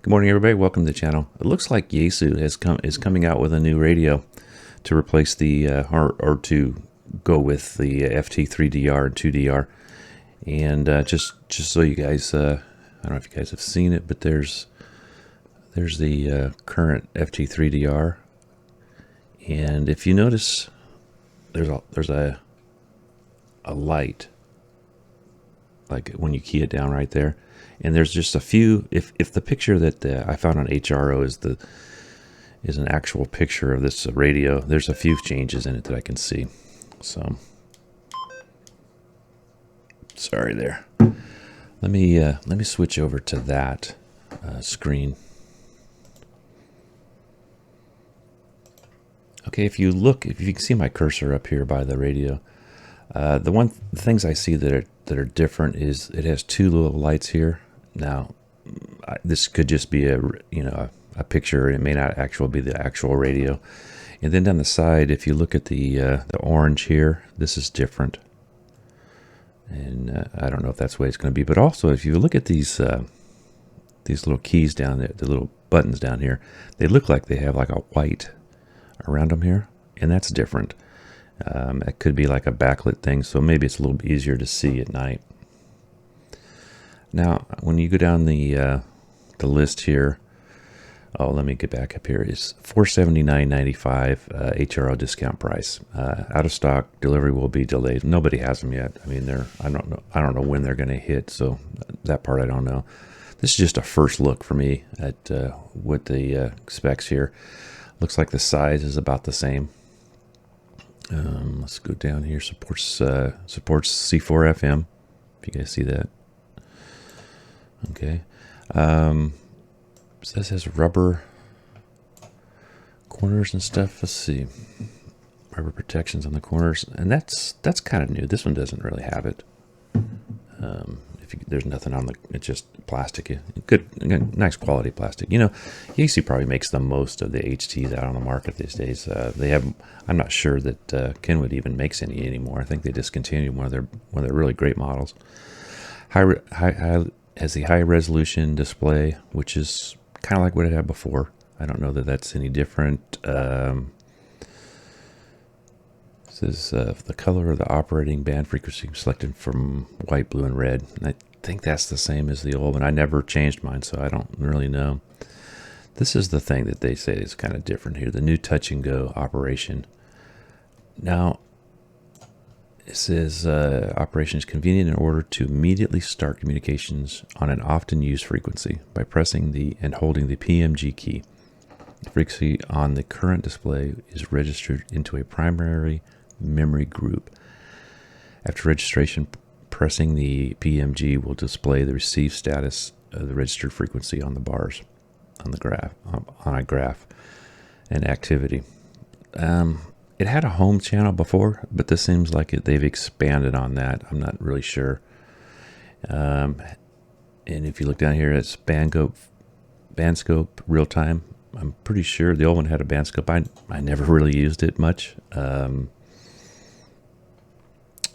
Good morning, everybody. Welcome to the channel. It looks like Yeasu is coming out with a new radio to replace the or to go with the FT5DR and 2DR. And just so you guys, I don't know if you guys have seen it, but there's the current FT5DR, and if you notice, there's a light, like when you key it down right there. And there's just a few. If the picture that I found on HRO is an actual picture of this radio, there's a few changes in it that I can see. So sorry there. Let me switch over to that screen. Okay, if you can see my cursor up here by the radio, the things I see that are different is it has two little lights here. Now, this could just be a picture. It may not actually be the actual radio. And then down the side, if you look at the orange here, this is different. And I don't know if that's the way it's going to be. But also, if you look at these little keys down there, the little buttons down here, they look like they have like a white around them here, and that's different. It could be like a backlit thing, so maybe it's a little bit easier to see at night. Now, when you go down the list here, let me get back up here. It's $479.95 HRO discount price. Out of stock, delivery will be delayed. Nobody has them yet. I mean, I don't know when they're going to hit, so that part I don't know. This is just a first look for me at what the specs here. Looks like the size is about the same. Let's go down here. Supports C4 FM. If you guys see that. Okay. This has rubber corners and stuff. Let's see. Rubber protections on the corners, and that's kind of new. This one doesn't really have it. There's nothing on it's just plastic. Good, nice quality plastic. You know, Yeasu probably makes the most of the HTs out on the market these days. I'm not sure that Kenwood even makes any anymore. I think they discontinued one of their really great models. Has the high resolution display, which is kind of like what it had before. I don't know that that's any different. Says the color of the operating band frequency selected from white, blue, and red. And I think that's the same as the old one. I never changed mine, so I don't really know. This is the thing that they say is kind of different here. The new touch and go operation. Now, it says operation is convenient in order to immediately start communications on an often used frequency by pressing and holding the PMG key. The frequency on the current display is registered into a primary memory group. After registration, pressing the PMG will display the received status of the registered frequency on the bars on a graph and activity. It had a home channel before, but this seems like they've expanded on that. I'm not really sure. And if you look down here, it's band scope real time. I'm pretty sure the old one had a band scope. I never really used it much.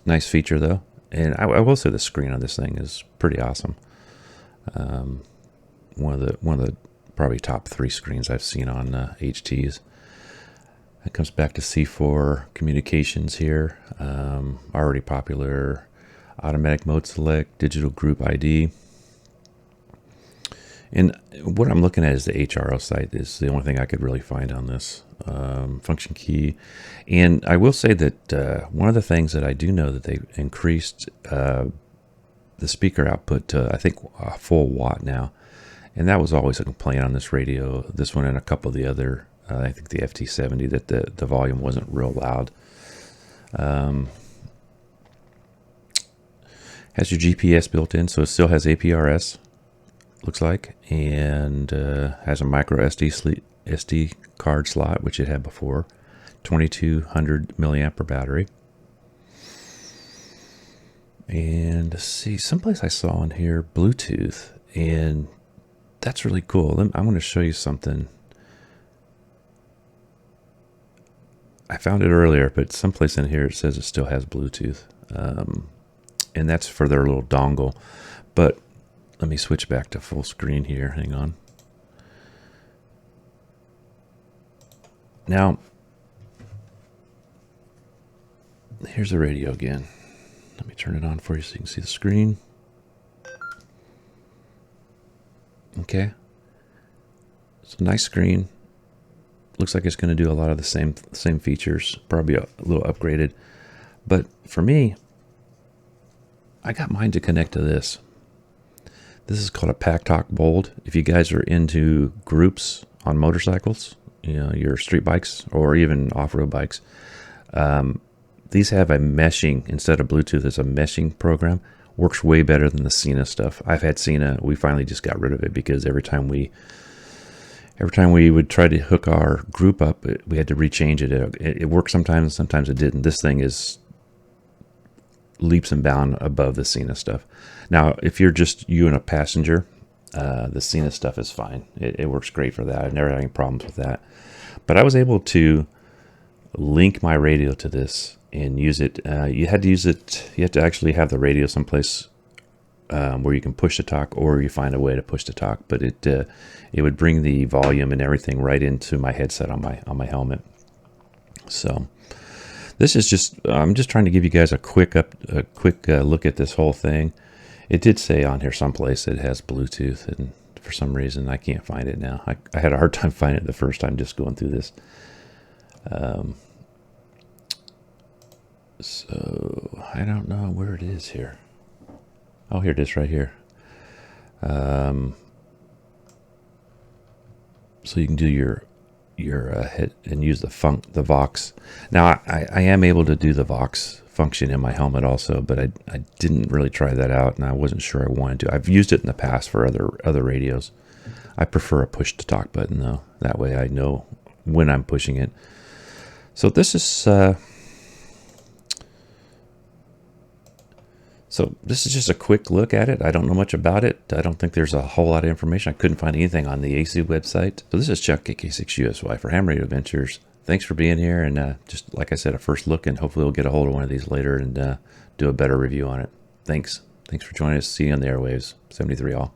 Nice feature though, and I will say the screen on this thing is pretty awesome. One of the probably top 3 screens I've seen on HTs. It comes back to C4 communications here. Already popular. Automatic mode select, digital group ID. And what I'm looking at is the HRO site. Is the only thing I could really find on this. Function key. And I will say that one of the things that I do know that they increased the speaker output to, I think, a full watt now. And that was always a complaint on this radio. This one and a couple of the other, I think the FT70, that the volume wasn't real loud. Has your GPS built in, so it still has APRS. Looks like, and has a micro SD card slot, which it had before. 2200 milliampere battery. And let's see, someplace I saw in here Bluetooth, and that's really cool. I'm going to show you something. I found it earlier, but someplace in here it says it still has Bluetooth, and that's for their little dongle. But let me switch back to full screen here. Hang on. Now, here's the radio again. Let me turn it on for you so you can see the screen. Okay. It's a nice screen. Looks like it's going to do a lot of the same features, probably a little upgraded. But for me, I got mine to connect to this. This is called a Pack Talk Bold. If you guys are into groups on motorcycles, you know, your street bikes or even off-road bikes, these have a meshing, instead of Bluetooth, it's a meshing program. Works way better than the Cena stuff. I've had Cena. We finally just got rid of it because every time we would try to hook our group up, we had to rechange it. It worked sometimes, sometimes it didn't. This thing is leaps and bounds above the Cena stuff. Now, if you're just you and a passenger, the Cena stuff is fine. It works great for that. I've never had any problems with that. But I was able to link my radio to this and use it. You had to use it. You had to actually have the radio someplace where you can push to talk, or you find a way to push to talk. But it would bring the volume and everything right into my headset on my helmet. So this is just, I'm just trying to give you guys a quick look at this whole thing. It did say on here someplace it has Bluetooth, and for some reason I can't find it now. I had a hard time finding it the first time just going through this. So I don't know where it is here. Oh, here it is right here. So you can do your head and use the Vox. Now I am able to do the Vox function in my helmet also, but I didn't really try that out, and I wasn't sure I wanted to. I've used it in the past for other radios. I prefer a push to talk button though. That way I know when I'm pushing it. So this is just a quick look at it. I don't know much about it. I don't think there's a whole lot of information. I couldn't find anything on the Yeasu website. So this is Chuck, KK6USY for Ham Radio Adventures. Thanks for being here, and just like I said, a first look, and hopefully we'll get a hold of one of these later and do a better review on it. Thanks for joining us. See you on the airwaves. 73 all.